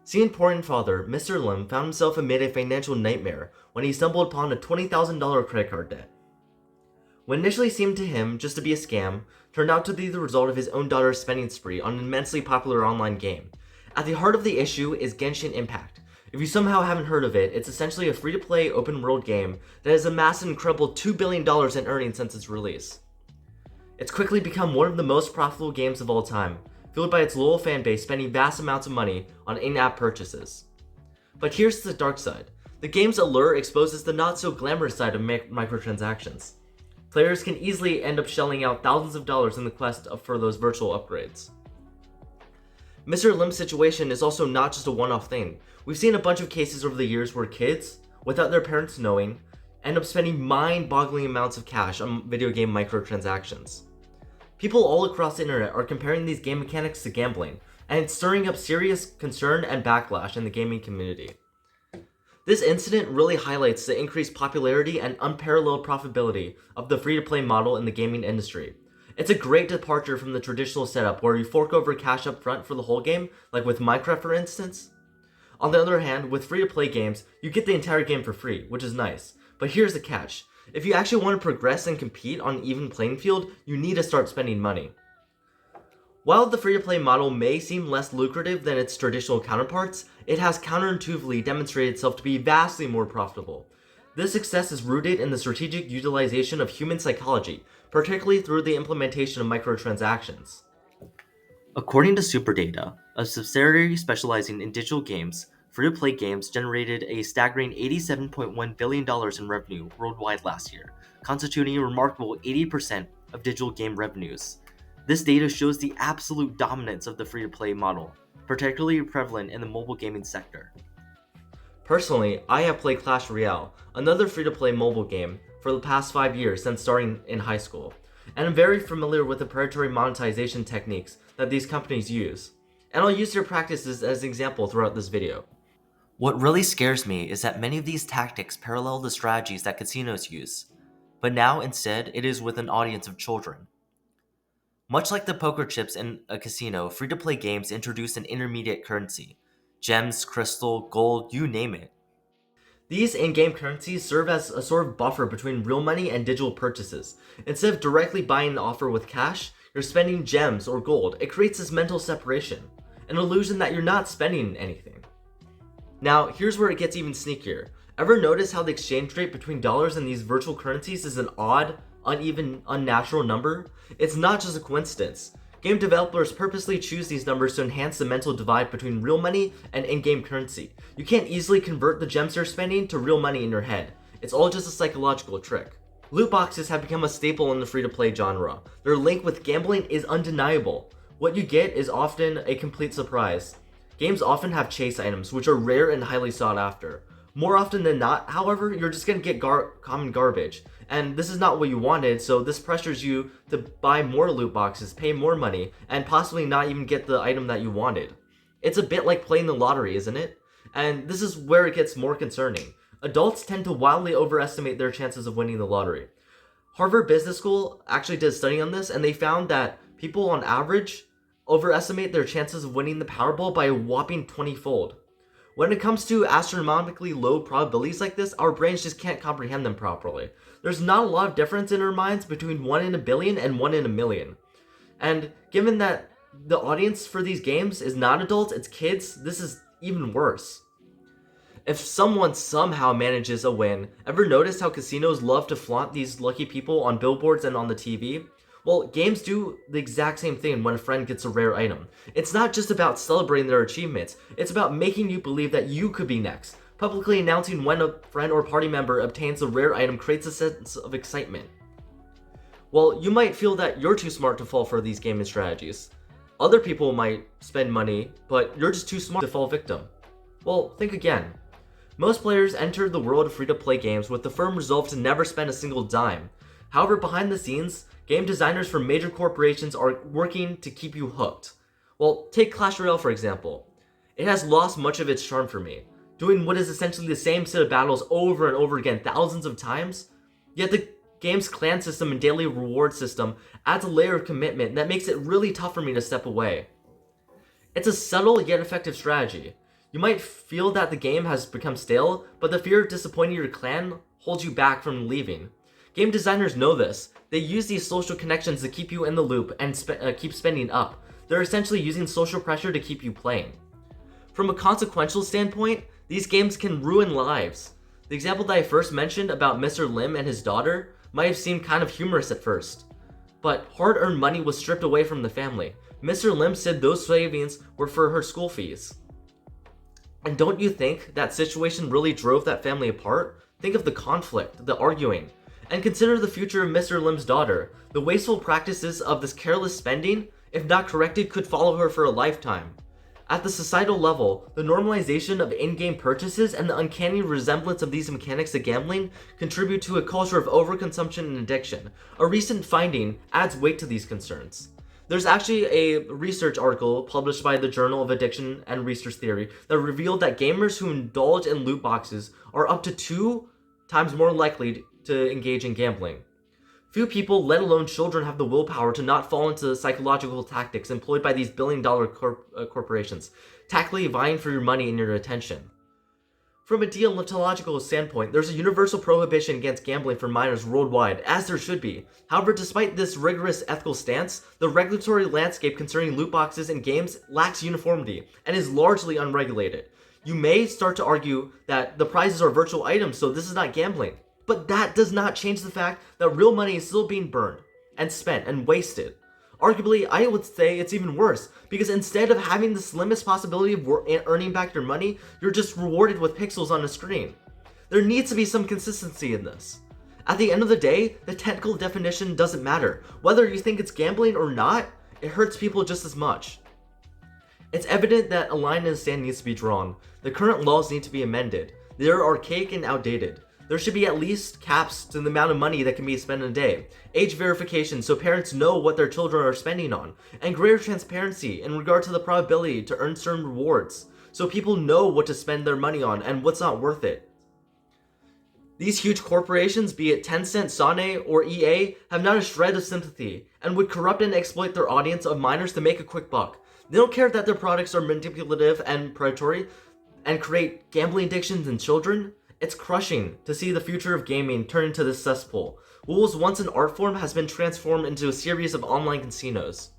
Singaporean father Mr. Lim found himself amid a financial nightmare when he stumbled upon a $20,000 credit card debt. What initially seemed to him just to be a scam turned out to be the result of his own daughter's spending spree on an immensely popular online game. At the heart of the issue is Genshin Impact. If you somehow haven't heard of it, it's essentially a free-to-play open-world game that has amassed an incredible $2 billion in earnings since its release. It's quickly become one of the most profitable games of all time, fueled by its loyal fan base spending vast amounts of money on in-app purchases. But here's the dark side. The game's allure exposes the not-so-glamorous side of microtransactions. Players can easily end up shelling out thousands of dollars in the quest for those virtual upgrades. Mr. Lim's situation is also not just a one-off thing. We've seen a bunch of cases over the years where kids, without their parents knowing, end up spending mind-boggling amounts of cash on video game microtransactions. People all across the internet are comparing these game mechanics to gambling, and it's stirring up serious concern and backlash in the gaming community. This incident really highlights the increased popularity and unparalleled profitability of the free-to-play model in the gaming industry. It's a great departure from the traditional setup where you fork over cash up front for the whole game, like with Minecraft for instance. On the other hand, with free-to-play games, you get the entire game for free, which is nice. But here's the catch. If you actually want to progress and compete on an even playing field, you need to start spending money. While the free-to-play model may seem less lucrative than its traditional counterparts, it has counterintuitively demonstrated itself to be vastly more profitable. This success is rooted in the strategic utilization of human psychology, particularly through the implementation of microtransactions. According to Superdata, a subsidiary specializing in digital games, free-to-play games generated a staggering $87.1 billion in revenue worldwide last year, constituting a remarkable 80% of digital game revenues. This data shows the absolute dominance of the free-to-play model, particularly prevalent in the mobile gaming sector. Personally, I have played Clash Royale, another free-to-play mobile game, for the past 5 years since starting in high school, and I'm very familiar with the predatory monetization techniques that these companies use, and I'll use their practices as an example throughout this video. What really scares me is that many of these tactics parallel the strategies that casinos use, but now instead it is with an audience of children. Much like the poker chips in a casino, free-to-play games introduce an intermediate currency. Gems, crystal, gold, you name it. These in-game currencies serve as a sort of buffer between real money and digital purchases. Instead of directly buying an offer with cash, you're spending gems or gold. It creates this mental separation, an illusion that you're not spending anything. Now, here's where it gets even sneakier. Ever notice how the exchange rate between dollars and these virtual currencies is an odd, uneven, unnatural number? It's not just a coincidence. Game developers purposely choose these numbers to enhance the mental divide between real money and in-game currency. You can't easily convert the gems you're spending to real money in your head. It's all just a psychological trick. Loot boxes have become a staple in the free-to-play genre. Their link with gambling is undeniable. What you get is often a complete surprise. Games often have chase items, which are rare and highly sought after. More often than not, however, you're just gonna get common garbage. And this is not what you wanted, so this pressures you to buy more loot boxes, pay more money, and possibly not even get the item that you wanted. It's a bit like playing the lottery, isn't it? And this is where it gets more concerning. Adults tend to wildly overestimate their chances of winning the lottery. Harvard Business School actually did a study on this, and they found that people on average overestimate their chances of winning the Powerball by a whopping 20-fold. When it comes to astronomically low probabilities like this, our brains just can't comprehend them properly. There's not a lot of difference in our minds between 1 in a billion and 1 in a million. And given that the audience for these games is not adults, it's kids, this is even worse. If someone somehow manages a win, ever notice how casinos love to flaunt these lucky people on billboards and on the TV? Well, games do the exact same thing when a friend gets a rare item. It's not just about celebrating their achievements, it's about making you believe that you could be next. Publicly announcing when a friend or party member obtains a rare item creates a sense of excitement. Well, you might feel that you're too smart to fall for these gaming strategies. Other people might spend money, but you're just too smart to fall victim. Well, think again. Most players enter the world of free-to-play games with the firm resolve to never spend a single dime. However, behind the scenes, game designers for major corporations are working to keep you hooked. Well, take Clash Royale for example. It has lost much of its charm for me, doing what is essentially the same set of battles over and over again thousands of times. Yet the game's clan system and daily reward system adds a layer of commitment that makes it really tough for me to step away. It's a subtle yet effective strategy. You might feel that the game has become stale, but the fear of disappointing your clan holds you back from leaving. Game designers know this. They use these social connections to keep you in the loop and keep spending up. They're essentially using social pressure to keep you playing. From a consequential standpoint, these games can ruin lives. The example that I first mentioned about Mr. Lim and his daughter might have seemed kind of humorous at first, but hard-earned money was stripped away from the family. Mr. Lim said those savings were for her school fees. And don't you think that situation really drove that family apart? Think of the conflict, the arguing, and consider the future of Mr. Lim's daughter. The wasteful practices of this careless spending, if not corrected, could follow her for a lifetime. At the societal level, the normalization of in-game purchases and the uncanny resemblance of these mechanics to gambling contribute to a culture of overconsumption and addiction. A recent finding adds weight to these concerns. There's actually a research article published by the Journal of Addiction and Research Theory that revealed that gamers who indulge in loot boxes are up to 2 times more likely to engage in gambling. Few people, let alone children, have the willpower to not fall into the psychological tactics employed by these billion-dollar corporations, tactfully vying for your money and your attention. From a deontological standpoint, there's a universal prohibition against gambling for minors worldwide, as there should be. However, despite this rigorous ethical stance, the regulatory landscape concerning loot boxes and games lacks uniformity and is largely unregulated. You may start to argue that the prizes are virtual items, so this is not gambling. But that does not change the fact that real money is still being burned and spent and wasted. Arguably, I would say it's even worse, because instead of having the slimmest possibility of earning back your money, you're just rewarded with pixels on a screen. There needs to be some consistency in this. At the end of the day, the technical definition doesn't matter. Whether you think it's gambling or not, it hurts people just as much. It's evident that a line in the sand needs to be drawn. The current laws need to be amended. They are archaic and outdated. There should be at least caps to the amount of money that can be spent in a day, age verification so parents know what their children are spending on, and greater transparency in regard to the probability to earn certain rewards, so people know what to spend their money on and what's not worth it. These huge corporations, be it Tencent, Sane, or EA, have not a shred of sympathy, and would corrupt and exploit their audience of minors to make a quick buck. They don't care that their products are manipulative and predatory, and create gambling addictions in children. It's crushing to see the future of gaming turn into this cesspool. What was once an art form has been transformed into a series of online casinos.